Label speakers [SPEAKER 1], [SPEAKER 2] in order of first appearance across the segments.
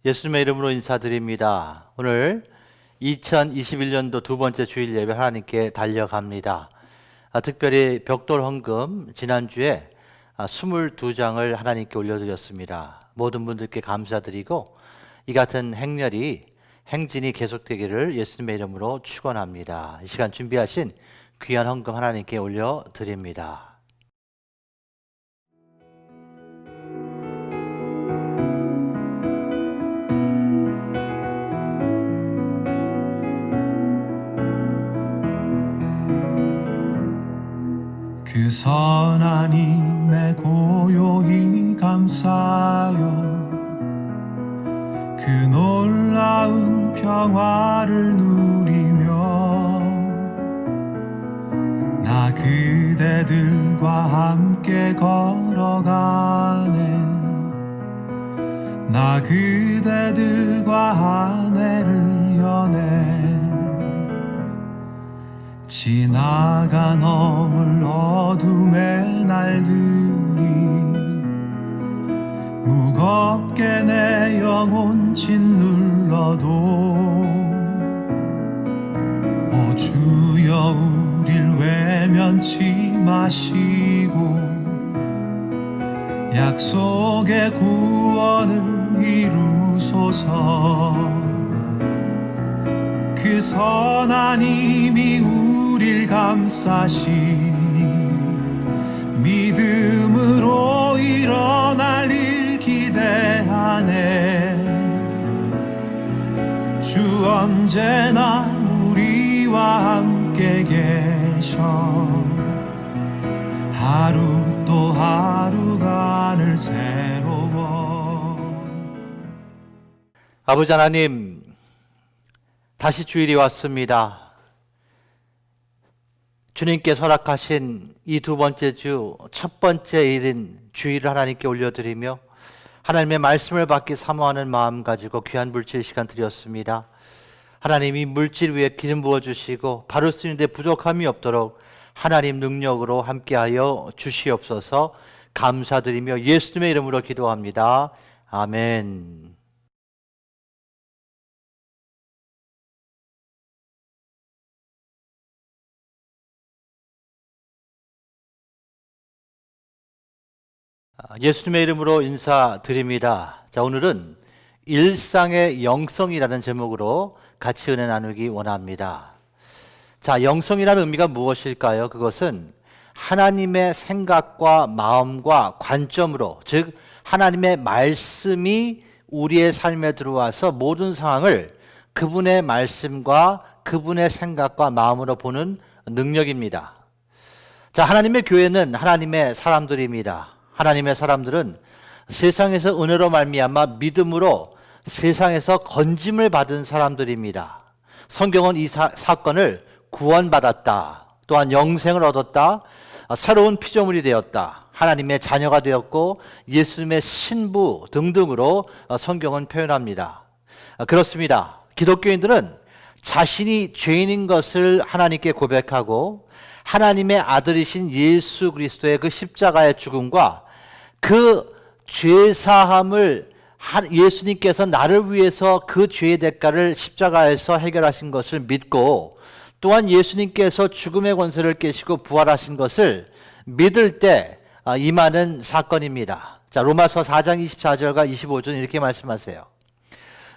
[SPEAKER 1] 예수님의 이름으로 인사드립니다. 오늘 2021년도 두 번째 주일 예배 하나님께 달려갑니다. 특별히 벽돌 헌금 지난주에 22장을 하나님께 올려드렸습니다. 모든 분들께 감사드리고 이 같은 행진이 계속되기를 예수님의 이름으로 축원합니다. 이 시간 준비하신 귀한 헌금 하나님께 올려드립니다.
[SPEAKER 2] 그 선하님의 고요히 감사하여 그 놀라운 평화를 누리며 나 그대들과 함께 걸어가네. 나 그대들과 아내를 여네. 지나가 넘을 어둠의 날들이 무겁게 내 영혼 짓눌러도 오 주여 우릴 외면치 마시고 약속의 구원을 이루소서. 그 선한 힘이 우릴 감싸시니 믿음으로 일어날 일 기대하네. 주 언제나 우리와 함께 계셔. 하루 또 하루가 늘 새로워.
[SPEAKER 1] 아버지 하나님, 다시 주일이 왔습니다. 주님께서 허락하신 이 두 번째 주 첫 번째 일인 주일을 하나님께 올려드리며 하나님의 말씀을 받기 사모하는 마음 가지고 귀한 물질 시간 드렸습니다. 하나님이 물질 위에 기름 부어주시고 바로 쓰는데 부족함이 없도록 하나님 능력으로 함께하여 주시옵소서. 감사드리며 예수님의 이름으로 기도합니다. 아멘. 예수님의 이름으로 인사드립니다. 자, 오늘은 일상의 영성이라는 제목으로 같이 은혜 나누기 원합니다. 자, 영성이라는 의미가 무엇일까요? 그것은 하나님의 생각과 마음과 관점으로, 즉 하나님의 말씀이 우리의 삶에 들어와서 모든 상황을 그분의 말씀과 그분의 생각과 마음으로 보는 능력입니다. 자, 하나님의 교회는 하나님의 사람들입니다. 하나님의 사람들은 세상에서 은혜로 말미암아 믿음으로 세상에서 건짐을 받은 사람들입니다. 성경은 이 사건을 구원받았다, 또한 영생을 얻었다, 새로운 피조물이 되었다, 하나님의 자녀가 되었고 예수님의 신부 등등으로 성경은 표현합니다. 그렇습니다. 기독교인들은 자신이 죄인인 것을 하나님께 고백하고 하나님의 아들이신 예수 그리스도의 그 십자가의 죽음과 그 죄사함을 예수님께서 나를 위해서 그 죄의 대가를 십자가에서 해결하신 것을 믿고 또한 예수님께서 죽음의 권세를 깨시고 부활하신 것을 믿을 때 임하는 사건입니다. 자, 로마서 4장 24절과 25절 이렇게 말씀하세요.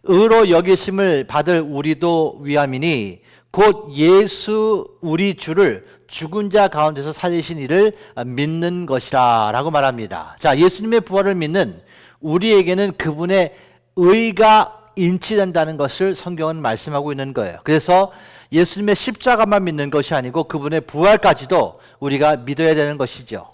[SPEAKER 1] 의로 여기심을 받을 우리도 위함이니 곧 예수 우리 주를 죽은 자 가운데서 살리신 이를 믿는 것이라 라고 말합니다. 자, 예수님의 부활을 믿는 우리에게는 그분의 의가 인치된다는 것을 성경은 말씀하고 있는 거예요. 그래서 예수님의 십자가만 믿는 것이 아니고 그분의 부활까지도 우리가 믿어야 되는 것이죠.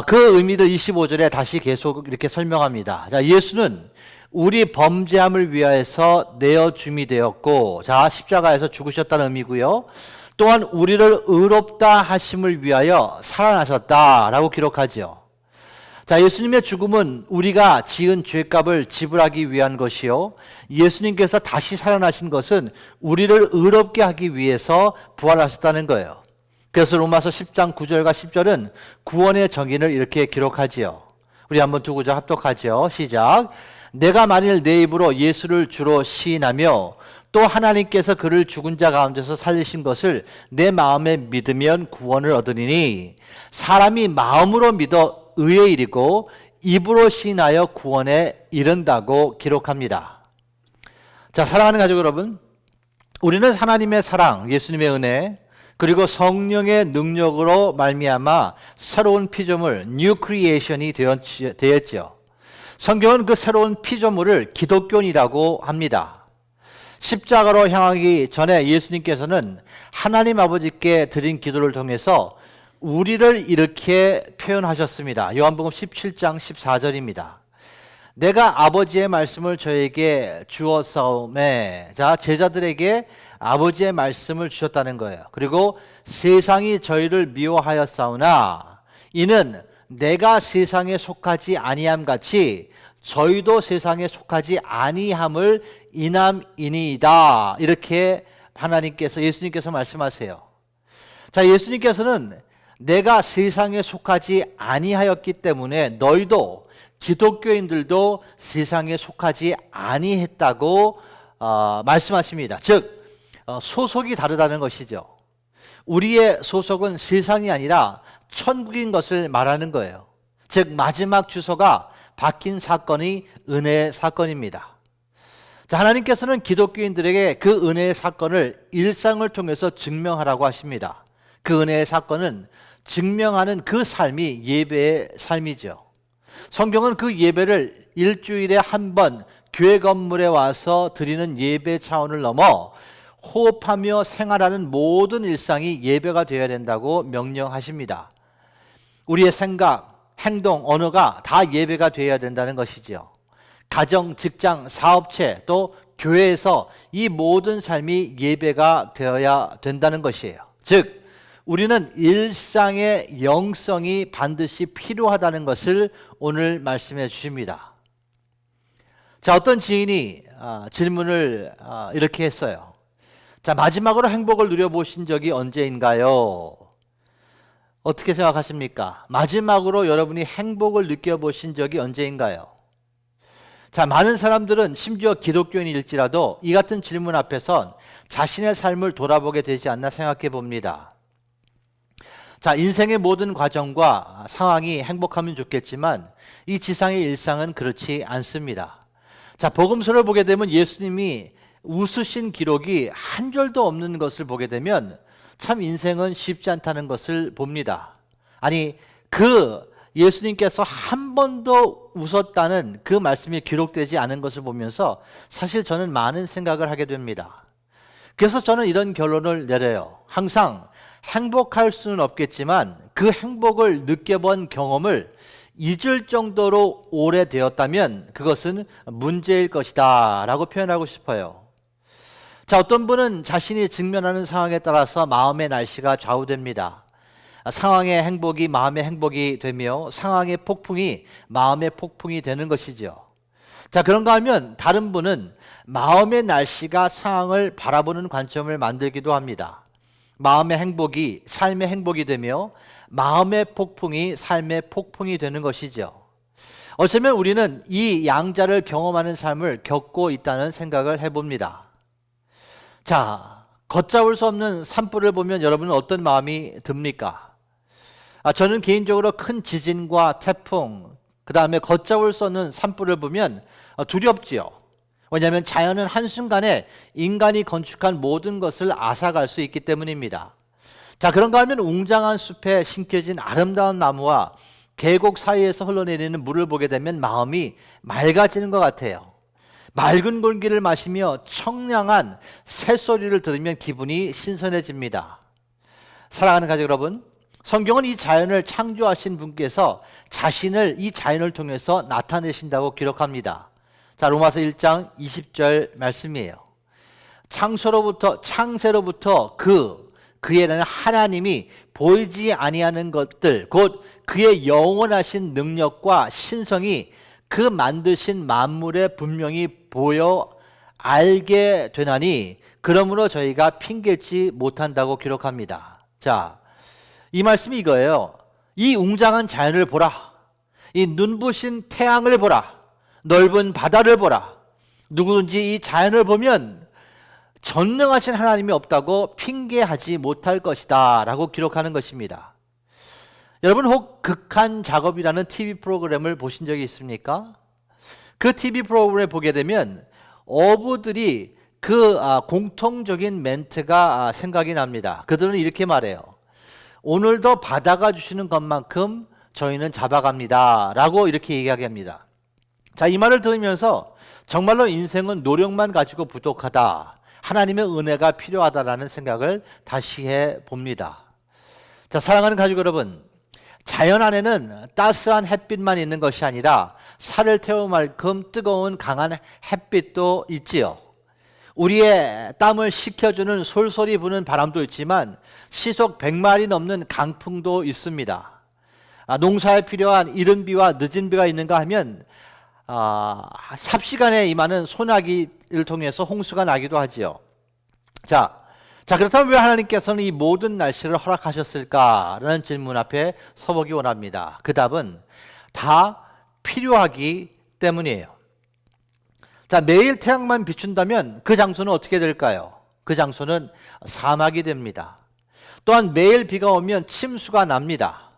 [SPEAKER 1] 그 의미를 25절에 다시 계속 이렇게 설명합니다. 자, 예수는 우리 범죄함을 위하여서 내어줌이 되었고, 자, 십자가에서 죽으셨다는 의미고요. 또한 우리를 의롭다 하심을 위하여 살아나셨다라고 기록하죠. 자, 예수님의 죽음은 우리가 지은 죄값을 지불하기 위한 것이요, 예수님께서 다시 살아나신 것은 우리를 의롭게 하기 위해서 부활하셨다는 거예요. 그래서 로마서 10장 9절과 10절은 구원의 정의를 이렇게 기록하지요. 우리 한번 두 구절 합독하죠. 시작. 내가 만일 내 입으로 예수를 주로 시인하며 또 하나님께서 그를 죽은 자 가운데서 살리신 것을 내 마음에 믿으면 구원을 얻으리니 사람이 마음으로 믿어 의에 이르고 입으로 시인하여 구원에 이른다고 기록합니다. 자, 사랑하는 가족 여러분, 우리는 하나님의 사랑, 예수님의 은혜, 그리고 성령의 능력으로 말미암아 새로운 피조물, 뉴 크리에이션이 되었죠. 성경은 그 새로운 피조물을 기독교인이라고 합니다. 십자가로 향하기 전에 예수님께서는 하나님 아버지께 드린 기도를 통해서 우리를 이렇게 표현하셨습니다. 요한복음 17장 14절입니다. 내가 아버지의 말씀을 저에게 주었사오매. 자, 제자들에게 아버지의 말씀을 주셨다는 거예요. 그리고 세상이 저희를 미워하였사오나 이는 내가 세상에 속하지 아니함 같이 저희도 세상에 속하지 아니함을 인함이니이다. 이렇게 하나님께서, 예수님께서 말씀하세요. 자, 예수님께서는 내가 세상에 속하지 아니하였기 때문에 너희도 기독교인들도 세상에 속하지 아니했다고 말씀하십니다. 즉 소속이 다르다는 것이죠. 우리의 소속은 세상이 아니라 천국인 것을 말하는 거예요. 즉 마지막 주소가 바뀐 사건이 은혜의 사건입니다. 자, 하나님께서는 기독교인들에게 그 은혜의 사건을 일상을 통해서 증명하라고 하십니다. 그 은혜의 사건은 증명하는 그 삶이 예배의 삶이죠. 성경은 그 예배를 일주일에 한 번 교회 건물에 와서 드리는 예배 차원을 넘어 호흡하며 생활하는 모든 일상이 예배가 되어야 된다고 명령하십니다. 우리의 생각, 행동, 언어가 다 예배가 되어야 된다는 것이죠. 가정, 직장, 사업체, 또 교회에서 이 모든 삶이 예배가 되어야 된다는 것이에요. 즉 우리는 일상의 영성이 반드시 필요하다는 것을 오늘 말씀해 주십니다. 자, 어떤 지인이 질문을 이렇게 했어요. 자, 마지막으로 행복을 누려보신 적이 언제인가요? 어떻게 생각하십니까? 마지막으로 여러분이 행복을 느껴보신 적이 언제인가요? 자, 많은 사람들은 심지어 기독교인일지라도 이 같은 질문 앞에선 자신의 삶을 돌아보게 되지 않나 생각해 봅니다. 자, 인생의 모든 과정과 상황이 행복하면 좋겠지만 이 지상의 일상은 그렇지 않습니다. 자, 복음서를 보게 되면 예수님이 웃으신 기록이 한 절도 없는 것을 보게 되면 참 인생은 쉽지 않다는 것을 봅니다. 아니, 그 예수님께서 한 번도 웃었다는 그 말씀이 기록되지 않은 것을 보면서 사실 저는 많은 생각을 하게 됩니다. 그래서 저는 이런 결론을 내려요. 항상 행복할 수는 없겠지만 그 행복을 느껴본 경험을 잊을 정도로 오래되었다면 그것은 문제일 것이다 라고 표현하고 싶어요. 자, 어떤 분은 자신이 직면하는 상황에 따라서 마음의 날씨가 좌우됩니다. 상황의 행복이 마음의 행복이 되며 상황의 폭풍이 마음의 폭풍이 되는 것이죠. 자, 그런가 하면 다른 분은 마음의 날씨가 상황을 바라보는 관점을 만들기도 합니다. 마음의 행복이 삶의 행복이 되며 마음의 폭풍이 삶의 폭풍이 되는 것이죠. 어쩌면 우리는 이 양자를 경험하는 삶을 겪고 있다는 생각을 해봅니다. 자, 걷잡을 수 없는 산불을 보면 여러분은 어떤 마음이 듭니까? 저는 개인적으로 큰 지진과 태풍, 그 다음에 걷잡을 수 없는 산불을 보면 두렵지요. 왜냐하면 자연은 한순간에 인간이 건축한 모든 것을 앗아갈 수 있기 때문입니다. 자, 그런가 하면 웅장한 숲에 심겨진 아름다운 나무와 계곡 사이에서 흘러내리는 물을 보게 되면 마음이 맑아지는 것 같아요. 맑은 공기를 마시며 청량한 새소리를 들으면 기분이 신선해집니다. 사랑하는 가족 여러분, 성경은 이 자연을 창조하신 분께서 자신을 이 자연을 통해서 나타내신다고 기록합니다. 자, 로마서 1장 20절 말씀이에요. 창세로부터 그에는 하나님이 보이지 아니하는 것들, 곧 그의 영원하신 능력과 신성이 그 만드신 만물에 분명히 보여 알게 되나니 그러므로 저희가 핑계지 못한다고 기록합니다. 자, 이 말씀이 이거예요. 이 웅장한 자연을 보라. 이 눈부신 태양을 보라. 넓은 바다를 보라. 누구든지 이 자연을 보면 전능하신 하나님이 없다고 핑계하지 못할 것이다 라고 기록하는 것입니다. 여러분 혹 극한 작업이라는 TV 프로그램을 보신 적이 있습니까? 그 TV 프로그램을 보게 되면 어부들이 그 공통적인 멘트가 생각이 납니다. 그들은 이렇게 말해요. 오늘도 바다가 주시는 것만큼 저희는 잡아갑니다 라고 이렇게 얘기합니다. 자, 이 말을 들으면서 정말로 인생은 노력만 가지고 부족하다, 하나님의 은혜가 필요하다라는 생각을 다시 해봅니다. 자, 사랑하는 가족 여러분, 자연 안에는 따스한 햇빛만 있는 것이 아니라 살을 태울 만큼 뜨거운 강한 햇빛도 있지요. 우리의 땀을 식혀주는 솔솔이 부는 바람도 있지만 시속 100마일이 넘는 강풍도 있습니다. 농사에 필요한 이른 비와 늦은 비가 있는가 하면 삽시간에 임하는 소나기를 통해서 홍수가 나기도 하지요. 자, 그렇다면 왜 하나님께서는 이 모든 날씨를 허락하셨을까라는 질문 앞에 서보기 원합니다. 그 답은 다 필요하기 때문이에요. 자, 매일 태양만 비춘다면 그 장소는 어떻게 될까요? 그 장소는 사막이 됩니다. 또한 매일 비가 오면 침수가 납니다.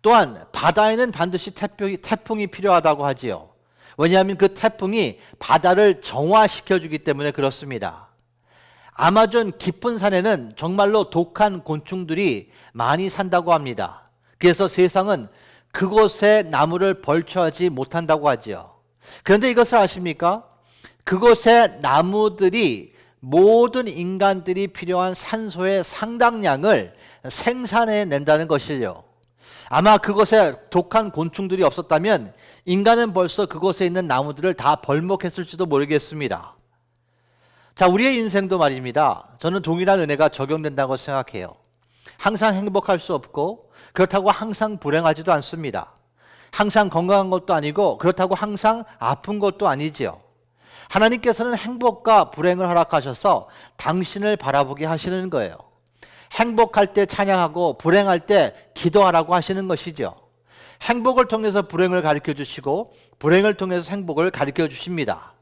[SPEAKER 1] 또한 바다에는 반드시 태풍이 필요하다고 하지요. 왜냐하면 그 태풍이 바다를 정화시켜주기 때문에 그렇습니다. 아마존 깊은 산에는 정말로 독한 곤충들이 많이 산다고 합니다. 그래서 세상은 그곳에 나무를 벌초하지 못한다고 하지요. 그런데 이것을 아십니까? 그곳의 나무들이 모든 인간들이 필요한 산소의 상당량을 생산해낸다는 것이요. 아마 그곳에 독한 곤충들이 없었다면 인간은 벌써 그곳에 있는 나무들을 다 벌목했을지도 모르겠습니다. 자, 우리의 인생도 말입니다. 저는 동일한 은혜가 적용된다고 생각해요. 항상 행복할 수 없고 그렇다고 항상 불행하지도 않습니다. 항상 건강한 것도 아니고 그렇다고 항상 아픈 것도 아니지요. 하나님께서는 행복과 불행을 허락하셔서 당신을 바라보게 하시는 거예요. 행복할 때 찬양하고 불행할 때 기도하라고 하시는 것이죠. 행복을 통해서 불행을 가르쳐 주시고 불행을 통해서 행복을 가르쳐 주십니다.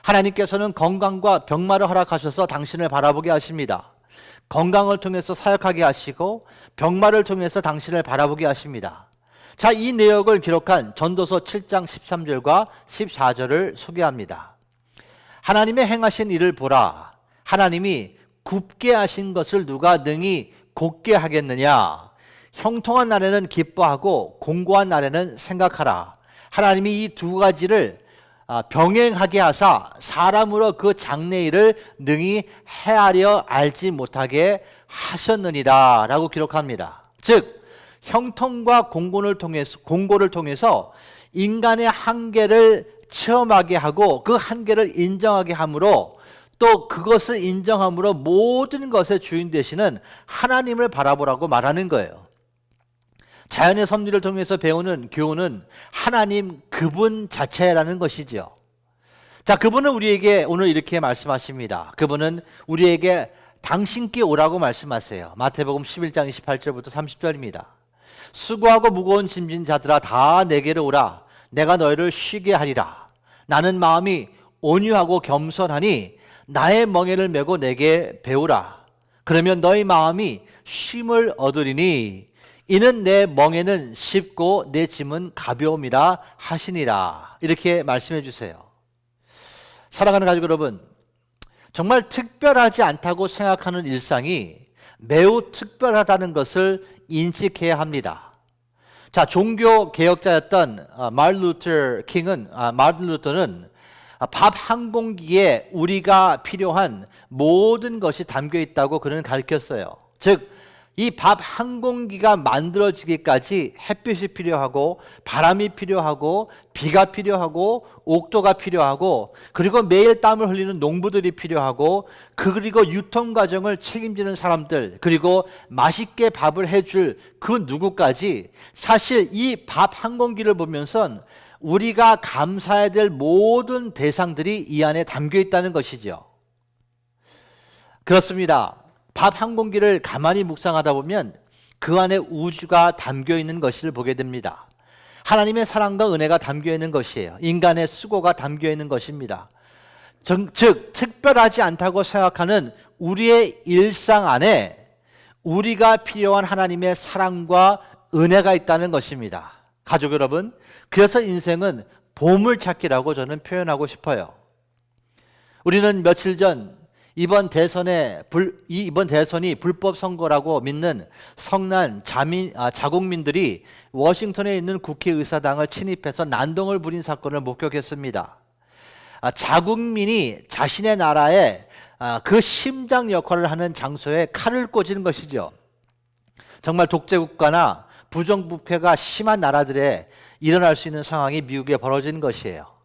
[SPEAKER 1] 하나님께서는 건강과 병마를 허락하셔서 당신을 바라보게 하십니다. 건강을 통해서 사역하게 하시고 병마를 통해서 당신을 바라보게 하십니다. 자, 이 내역을 기록한 전도서 7장 13절과 14절을 소개합니다. 하나님의 행하신 일을 보라. 하나님이 굽게 하신 것을 누가 능히 곧게 하겠느냐. 형통한 날에는 기뻐하고 공고한 날에는 생각하라. 하나님이 이 두 가지를 병행하게 하사 사람으로 그 장래일을 능히 헤아려 알지 못하게 하셨느니라 라고 기록합니다. 즉 형통과 공고를 통해서 인간의 한계를 체험하게 하고 그 한계를 인정하게 함으로 또 그것을 인정함으로 모든 것의 주인 되시는 하나님을 바라보라고 말하는 거예요. 자연의 섭리를 통해서 배우는 교훈은 하나님 그분 자체라는 것이죠. 자, 그분은 우리에게 오늘 이렇게 말씀하십니다. 그분은 우리에게 당신께 오라고 말씀하세요. 마태복음 11장 28절부터 30절입니다. 수고하고 무거운 짐진 자들아 다 내게로 오라. 내가 너희를 쉬게 하리라. 나는 마음이 온유하고 겸손하니 나의 멍에를 메고 내게 배우라. 그러면 너희 마음이 쉼을 얻으리니 이는 내 멍에는 쉽고 내 짐은 가벼움이라 하시니라. 이렇게 말씀해 주세요. 사랑하는 가족 여러분, 정말 특별하지 않다고 생각하는 일상이 매우 특별하다는 것을 인식해야 합니다. 자, 종교 개혁자였던 마틴 루터는 밥 한 공기에 우리가 필요한 모든 것이 담겨 있다고 그는 가르쳤어요. 즉 이 밥 한 공기가 만들어지기까지 햇빛이 필요하고 바람이 필요하고 비가 필요하고 옥토가 필요하고 그리고 매일 땀을 흘리는 농부들이 필요하고 그리고 유통 과정을 책임지는 사람들 그리고 맛있게 밥을 해줄 그 누구까지 사실 이 밥 한 공기를 보면서 우리가 감사해야 될 모든 대상들이 이 안에 담겨 있다는 것이죠. 그렇습니다. 밥 한 공기를 가만히 묵상하다 보면 그 안에 우주가 담겨 있는 것을 보게 됩니다. 하나님의 사랑과 은혜가 담겨 있는 것이에요. 인간의 수고가 담겨 있는 것입니다. 즉 특별하지 않다고 생각하는 우리의 일상 안에 우리가 필요한 하나님의 사랑과 은혜가 있다는 것입니다. 가족 여러분, 그래서 인생은 보물찾기라고 저는 표현하고 싶어요. 우리는 며칠 전 이번 대선이 불법 선거라고 믿는 성난 자국민들이 워싱턴에 있는 국회의사당을 침입해서 난동을 부린 사건을 목격했습니다. 자국민이 자신의 나라에 그 심장 역할을 하는 장소에 칼을 꽂은 것이죠. 정말 독재국가나 부정부패가 심한 나라들에 일어날 수 있는 상황이 미국에 벌어진 것이에요.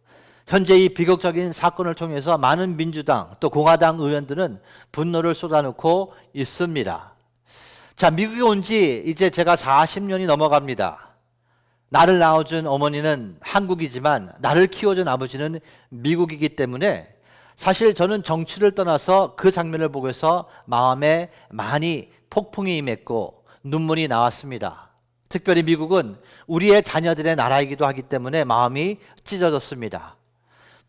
[SPEAKER 1] 현재 이 비극적인 사건을 통해서 많은 민주당 또 공화당 의원들은 분노를 쏟아놓고 있습니다. 자, 미국에 온 지 이제 제가 40년이 넘어갑니다. 나를 낳아준 어머니는 한국이지만 나를 키워준 아버지는 미국이기 때문에 사실 저는 정치를 떠나서 그 장면을 보고서 마음에 많이 폭풍이 임했고 눈물이 나왔습니다. 특별히 미국은 우리의 자녀들의 나라이기도 하기 때문에 마음이 찢어졌습니다.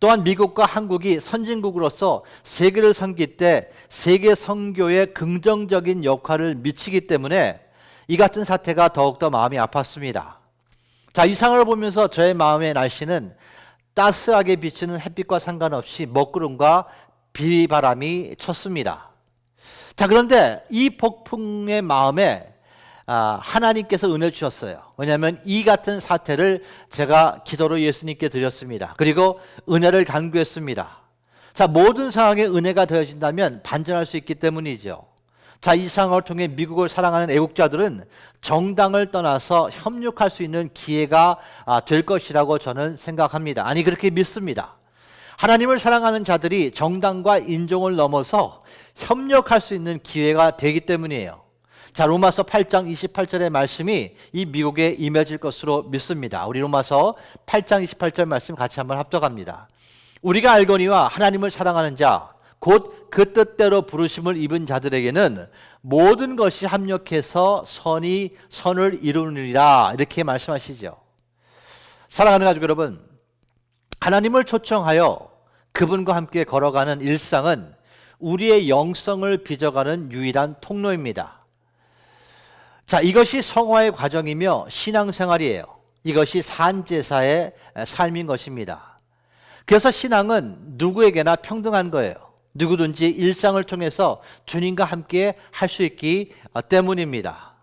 [SPEAKER 1] 또한 미국과 한국이 선진국으로서 세계를 섬길 때 세계 선교에 긍정적인 역할을 미치기 때문에 이 같은 사태가 더욱더 마음이 아팠습니다. 자, 이 상황을 보면서 저의 마음의 날씨는 따스하게 비치는 햇빛과 상관없이 먹구름과 비바람이 쳤습니다. 자, 그런데 이 폭풍의 마음에 하나님께서 은혜 주셨어요. 왜냐하면 이 같은 사태를 제가 기도로 예수님께 드렸습니다. 그리고 은혜를 간구했습니다. 자, 모든 상황에 은혜가 되어진다면 반전할 수 있기 때문이죠. 자, 이 상황을 통해 미국을 사랑하는 애국자들은 정당을 떠나서 협력할 수 있는 기회가 될 것이라고 저는 생각합니다. 아니, 그렇게 믿습니다. 하나님을 사랑하는 자들이 정당과 인종을 넘어서 협력할 수 있는 기회가 되기 때문이에요. 자, 로마서 8장 28절의 말씀이 이 미국에 임해질 것으로 믿습니다. 우리 로마서 8장 28절 말씀 같이 한번 합독합니다. 우리가 알거니와 하나님을 사랑하는 자 곧 그 뜻대로 부르심을 입은 자들에게는 모든 것이 합력해서 선을 이루느니라, 이렇게 말씀하시죠. 사랑하는 가족 여러분, 하나님을 초청하여 그분과 함께 걸어가는 일상은 우리의 영성을 빚어가는 유일한 통로입니다. 자, 이것이 성화의 과정이며 신앙생활이에요. 이것이 산제사의 삶인 것입니다. 그래서 신앙은 누구에게나 평등한 거예요. 누구든지 일상을 통해서 주님과 함께 할 수 있기 때문입니다.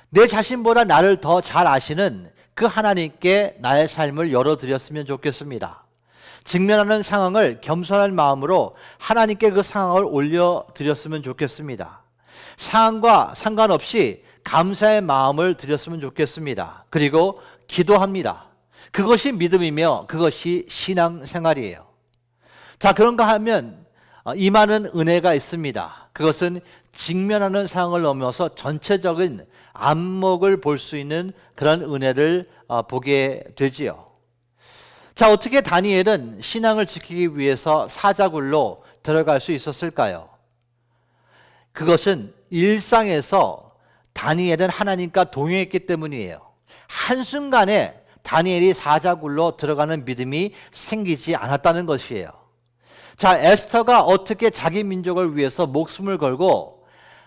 [SPEAKER 1] 내 자신보다 나를 더 잘 아시는 그 하나님께 나의 삶을 열어드렸으면 좋겠습니다. 직면하는 상황을 겸손한 마음으로 하나님께 그 상황을 올려드렸으면 좋겠습니다. 상황과 상관없이 감사의 마음을 드렸으면 좋겠습니다. 그리고 기도합니다. 그것이 믿음이며 그것이 신앙생활이에요. 자, 그런가 하면 임하는 은혜가 있습니다. 그것은 직면하는 상황을 넘어서 전체적인 안목을 볼 수 있는 그런 은혜를 보게 되지요. 자, 어떻게 다니엘은 신앙을 지키기 위해서 사자굴로 들어갈 수 있었을까요? 그것은 일상에서 다니엘은 하나님과 동행했기 때문이에요. 한순간에 다니엘이 사자굴로 들어가는 믿음이 생기지 않았다는 것이에요. 자, 에스더가 어떻게 자기 민족을 위해서 목숨을 걸고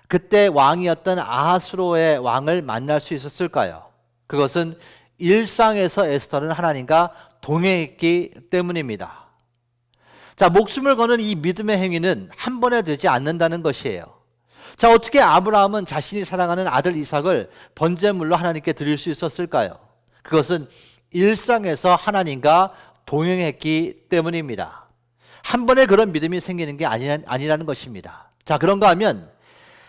[SPEAKER 1] 그때 왕이었던 아하스로의 왕을 만날 수 있었을까요? 그것은 일상에서 에스더는 하나님과 동행했기 때문입니다. 자, 목숨을 거는 이 믿음의 행위는 한 번에 되지 않는다는 것이에요. 자, 어떻게 아브라함은 자신이 사랑하는 아들 이삭을 번제물로 하나님께 드릴 수 있었을까요? 그것은 일상에서 하나님과 동행했기 때문입니다. 한 번에 그런 믿음이 생기는 게 아니라는 것입니다. 자, 그런가 하면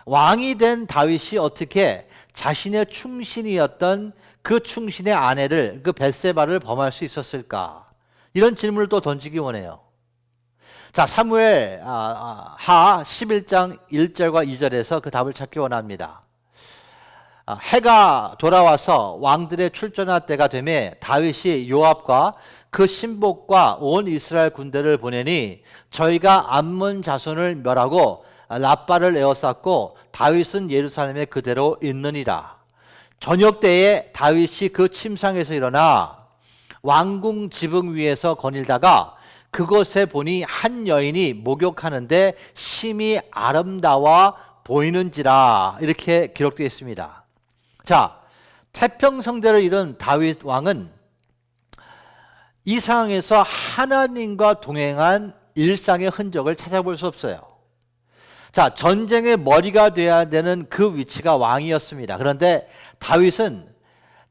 [SPEAKER 1] 왕이 된 다윗이 어떻게 자신의 충신이었던 그 충신의 아내를, 그 벳세바를 범할 수 있었을까? 이런 질문을 또 던지기 원해요. 자, 사무엘 하 11장 1절과 2절에서 그 답을 찾기 원합니다. 해가 돌아와서 왕들의 출전할 때가 되매 다윗이 요압과 그 신복과 온 이스라엘 군대를 보내니 저희가 암몬 자손을 멸하고 라빠를 에워쌌고 다윗은 예루살렘에 그대로 있느니라. 저녁 때에 다윗이 그 침상에서 일어나 왕궁 지붕 위에서 거닐다가 그곳에 보니 한 여인이 목욕하는데 심히 아름다워 보이는지라, 이렇게 기록되어 있습니다. 자, 태평성대를 이룬 다윗 왕은 이 상황에서 하나님과 동행한 일상의 흔적을 찾아볼 수 없어요. 자, 전쟁의 머리가 돼야 되는 그 위치가 왕이었습니다. 그런데 다윗은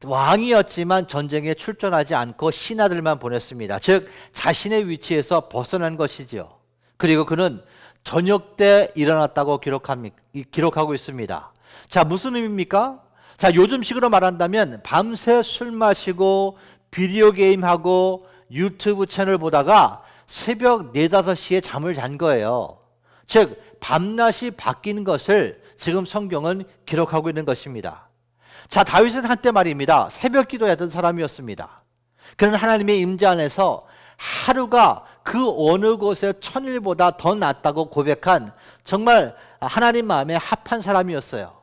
[SPEAKER 1] 왕이었지만 전쟁에 출전하지 않고 신하들만 보냈습니다. 즉 자신의 위치에서 벗어난 것이죠. 그리고 그는 저녁 때 일어났다고 기록하고 있습니다. 자, 무슨 의미입니까? 자, 요즘식으로 말한다면 밤새 술 마시고 비디오 게임하고 유튜브 채널 보다가 새벽 4, 5시에 잠을 잔 거예요. 즉 밤낮이 바뀐 것을 지금 성경은 기록하고 있는 것입니다. 자, 다윗은 한때 말입니다, 새벽 기도했던 사람이었습니다. 그는 하나님의 임재 안에서 하루가 그 어느 곳의 천일보다 더 낫다고 고백한 정말 하나님 마음에 합한 사람이었어요.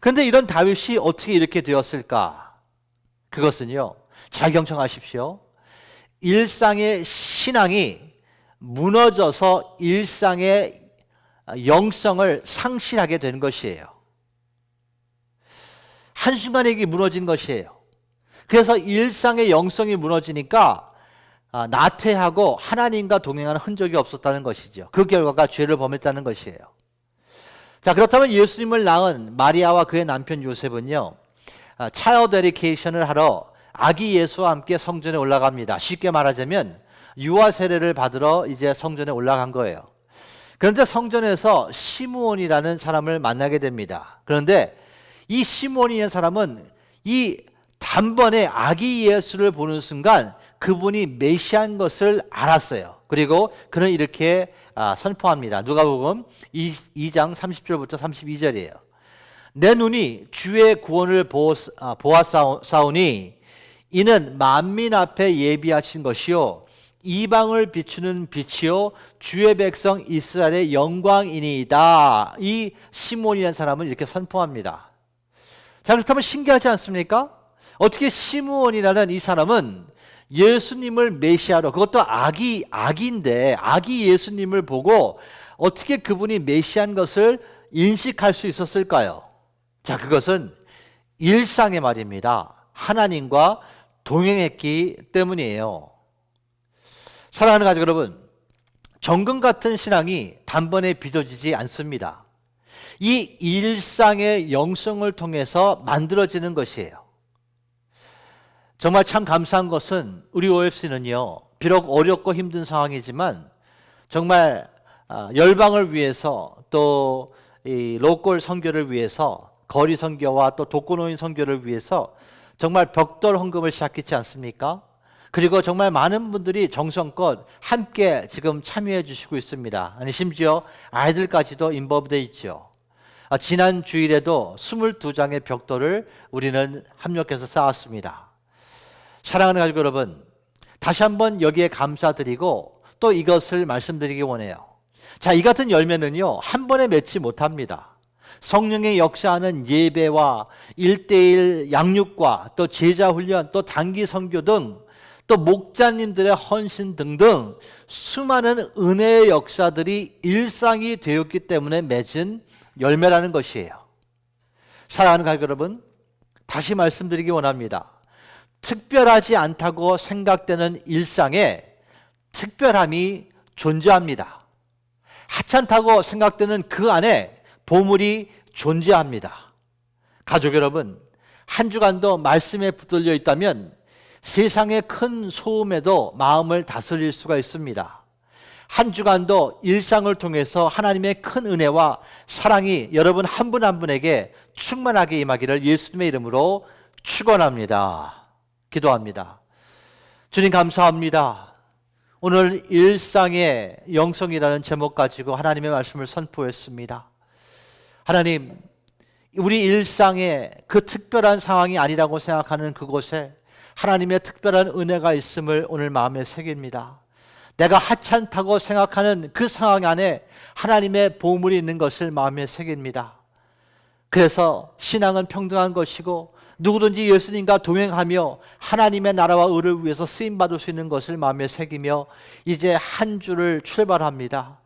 [SPEAKER 1] 그런데 이런 다윗이 어떻게 이렇게 되었을까? 그것은요, 잘 경청하십시오. 일상의 신앙이 무너져서 일상의 영성을 상실하게 된 것이에요. 한순간에 이게 무너진 것이에요. 그래서 일상의 영성이 무너지니까 나태하고 하나님과 동행하는 흔적이 없었다는 것이죠. 그 결과가 죄를 범했다는 것이에요. 자, 그렇다면 예수님을 낳은 마리아와 그의 남편 요셉은요, 차일드 데디케이션을 하러 아기 예수와 함께 성전에 올라갑니다. 쉽게 말하자면 유아 세례를 받으러 이제 성전에 올라간 거예요. 그런데 성전에서 시므온이라는 사람을 만나게 됩니다. 그런데 이 시므온이라는 사람은 이 단번에 아기 예수를 보는 순간 그분이 메시아인 것을 알았어요. 그리고 그는 이렇게 선포합니다. 누가복음 2장 30절부터 32절이에요. 내 눈이 주의 구원을 보았사오니 이는 만민 앞에 예비하신 것이요 이방을 비추는 빛이요 주의 백성 이스라엘의 영광이니이다. 이 시므온이라는 사람은 이렇게 선포합니다. 자, 그렇다면 신기하지 않습니까? 어떻게 시므온이라는 이 사람은 예수님을 메시아로, 그것도 아기인데 아기 예수님을 보고 어떻게 그분이 메시아인 것을 인식할 수 있었을까요? 자, 그것은 일상의 말입니다. 하나님과 동행했기 때문이에요. 사랑하는 가족 여러분, 정금 같은 신앙이 단번에 빚어지지 않습니다. 이 일상의 영성을 통해서 만들어지는 것이에요. 정말 참 감사한 것은 우리 OFC는요, 비록 어렵고 힘든 상황이지만 정말 열방을 위해서 또 이 로컬 선교를 위해서 거리 선교와 또 독거노인 선교를 위해서 정말 벽돌 헌금을 시작했지 않습니까? 그리고 정말 많은 분들이 정성껏 함께 지금 참여해 주시고 있습니다. 아니 심지어 아이들까지도 인volv되어 있죠. 지난 주일에도 22장의 벽돌을 우리는 합력해서 쌓았습니다. 사랑하는 가족 여러분, 다시 한번 여기에 감사드리고 또 이것을 말씀드리기 원해요. 자, 이 같은 열매는요, 한 번에 맺지 못합니다. 성령의 역사하는 예배와 1:1 양육과 또 제자 훈련, 또 단기 선교 등, 또 목자님들의 헌신 등등 수많은 은혜의 역사들이 일상이 되었기 때문에 맺은 열매라는 것이에요. 사랑하는 가족 여러분, 다시 말씀드리기 원합니다. 특별하지 않다고 생각되는 일상에 특별함이 존재합니다. 하찮다고 생각되는 그 안에 보물이 존재합니다. 가족 여러분, 한 주간도 말씀에 붙들려 있다면 세상의 큰 소음에도 마음을 다스릴 수가 있습니다. 한 주간도 일상을 통해서 하나님의 큰 은혜와 사랑이 여러분 한 분 한 분에게 충만하게 임하기를 예수님의 이름으로 축원합니다. 기도합니다. 주님 감사합니다. 오늘 일상의 영성이라는 제목 가지고 하나님의 말씀을 선포했습니다. 하나님, 우리 일상의 그 특별한 상황이 아니라고 생각하는 그곳에 하나님의 특별한 은혜가 있음을 오늘 마음에 새깁니다. 내가 하찮다고 생각하는 그 상황 안에 하나님의 보물이 있는 것을 마음에 새깁니다. 그래서 신앙은 평등한 것이고 누구든지 예수님과 동행하며 하나님의 나라와 의를 위해서 쓰임받을 수 있는 것을 마음에 새기며 이제 한 주를 출발합니다.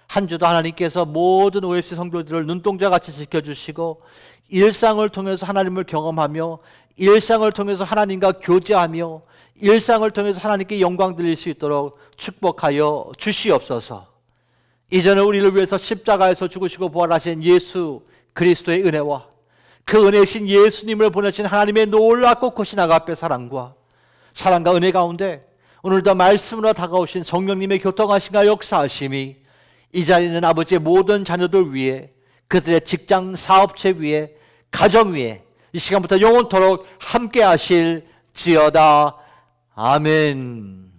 [SPEAKER 1] 한 주도 하나님께서 모든 OFC 성도들을 눈동자같이 지켜주시고 일상을 통해서 하나님을 경험하며 일상을 통해서 하나님과 교제하며 일상을 통해서 하나님께 영광 드릴 수 있도록 축복하여 주시옵소서. 이전에 우리를 위해서 십자가에서 죽으시고 부활하신 예수 그리스도의 은혜와 그 은혜이신 예수님을 보내신 하나님의 놀랍고 크신 아가페 사랑과 은혜 가운데 오늘도 말씀으로 다가오신 성령님의 교통하심과 역사하심이 이 자리에 있는 아버지의 모든 자녀들 위해 그들의 직장 사업체 위에 가정 위에 이 시간부터 영원토록 함께 하실지어다. 아멘.